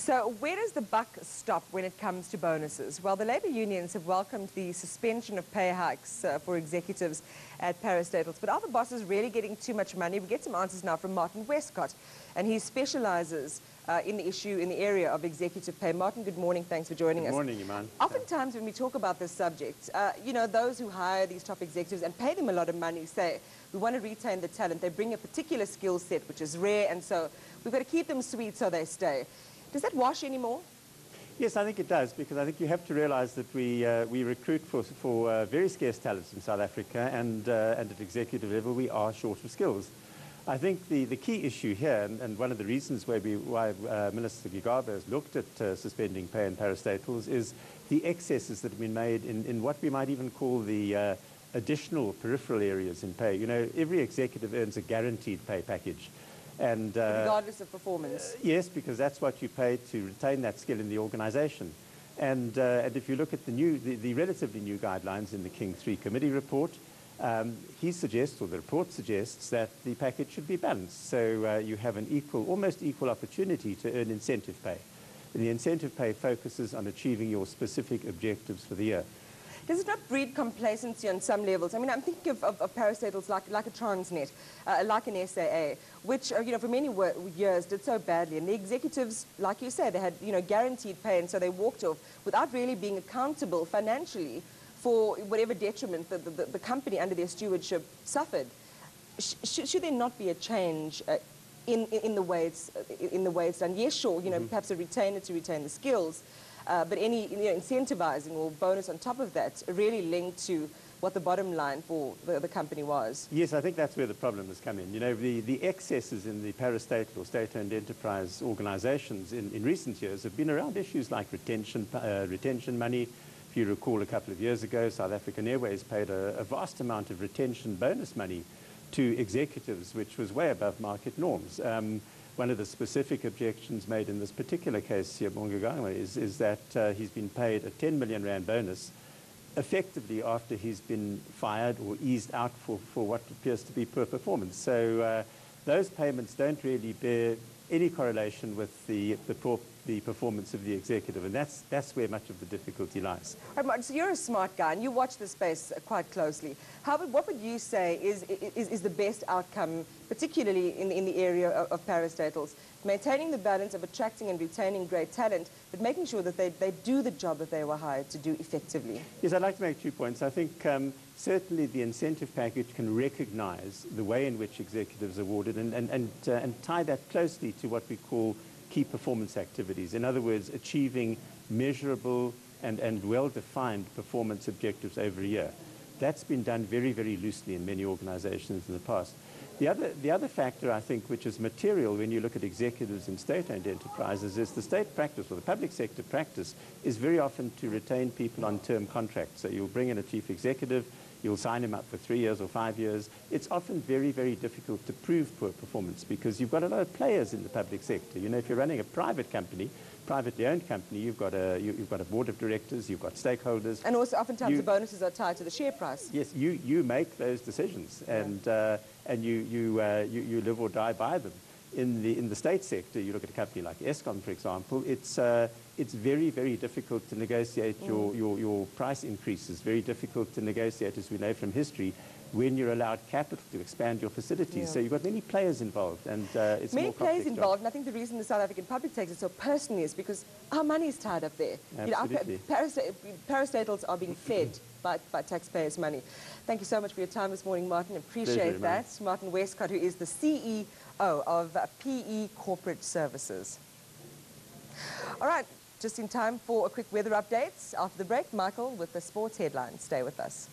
So where does the buck stop when it comes to bonuses? Well, the labour unions have welcomed the suspension of pay hikes for executives at Parastatals. But are the bosses really getting too much money? We get some answers now from Martin Westcott, and he specialises in the issue in the area of executive pay. Martin, good morning. Thanks for joining us. Good morning, Iman. Oftentimes when we talk about this subject, you know, those who hire these top executives and pay them a lot of money say, we want to retain the talent. They bring a particular skill set, which is rare, and so we've got to keep them sweet so they stay. Does that wash anymore? Yes, I think it does, because I think you have to realize that we recruit for very scarce talents in South Africa, and at executive level we are short of skills. I think the key issue here, and one of the reasons why Minister Gigaba has looked at suspending pay in parastatals, is the excesses that have been made in what we might even call the additional peripheral areas in pay. You know, every executive earns a guaranteed pay package. And, regardless of performance? Yes, because that's what you pay to retain that skill in the organization. And if you look at the relatively new guidelines in the King 3 committee report, he suggests, or the report suggests, that the package should be balanced. So you have an almost equal opportunity to earn incentive pay. And the incentive pay focuses on achieving your specific objectives for the year. Does it not breed complacency on some levels? I mean, I'm thinking of parastatals like a Transnet, like an SAA, which, you know, for many years did so badly. And the executives, like you said, they had, you know, guaranteed pay, and so they walked off without really being accountable financially for whatever detriment the company under their stewardship suffered. Should there not be a change in the way it's done? Yes, sure, you know, perhaps a retainer to retain the skills, but any incentivizing or bonus on top of that really linked to what the bottom line for the company was. Yes, I think that's where the problem has come in. You know, the excesses in the parastatal or state-owned enterprise organizations in recent years have been around issues like retention money. If you recall, a couple of years ago, South African Airways paid a vast amount of retention bonus money to executives, which was way above market norms. One of the specific objections made in this particular case here, is that he's been paid a 10 million rand bonus effectively after he's been fired or eased out for what appears to be poor performance. So those payments don't really bear any correlation with the performance of the executive, and that's where much of the difficulty lies. Right, Martin, so you're a smart guy and you watch the space quite closely. What would you say is the best outcome, particularly in the area of parastatals? Maintaining the balance of attracting and retaining great talent, but making sure that they do the job that they were hired to do effectively. Yes, I'd like to make 2 points. I think certainly the incentive package can recognize the way in which executives are awarded and tie that closely to what we call key performance activities. In other words, achieving measurable and well-defined performance objectives over a year. That's been done very, very loosely in many organizations in the past. The other factor, I think, which is material when you look at executives in state-owned enterprises, is the state practice or the public sector practice is very often to retain people on term contracts. So you'll bring in a chief executive, you'll sign him up for 3 years or 5 years. It's often very, very difficult to prove poor performance because you've got a lot of players in the public sector. You know, if you're running a private company, privately owned company, you've got a board of directors, you've got stakeholders. And also oftentimes the bonuses are tied to the share price. Yes, you make those decisions, and you live or die by them. In the state sector, you look at a company like Eskom, for example, it's very, very difficult to negotiate your price increases, very difficult to negotiate, as we know from history, when you're allowed capital to expand your facilities. Yeah. So you've got many players involved, and it's many more players complex involved, job. and I think the reason the South African public takes it so personally is because our money is tied up there. Absolutely. You know, parastatals are being fed by taxpayers' money. Thank you so much for your time this morning, Martin. Appreciate that. Martin Westcott, who is the CEO of PE Corporate Services. All right, just in time for a quick weather update. After the break, Michael with the sports headlines. Stay with us.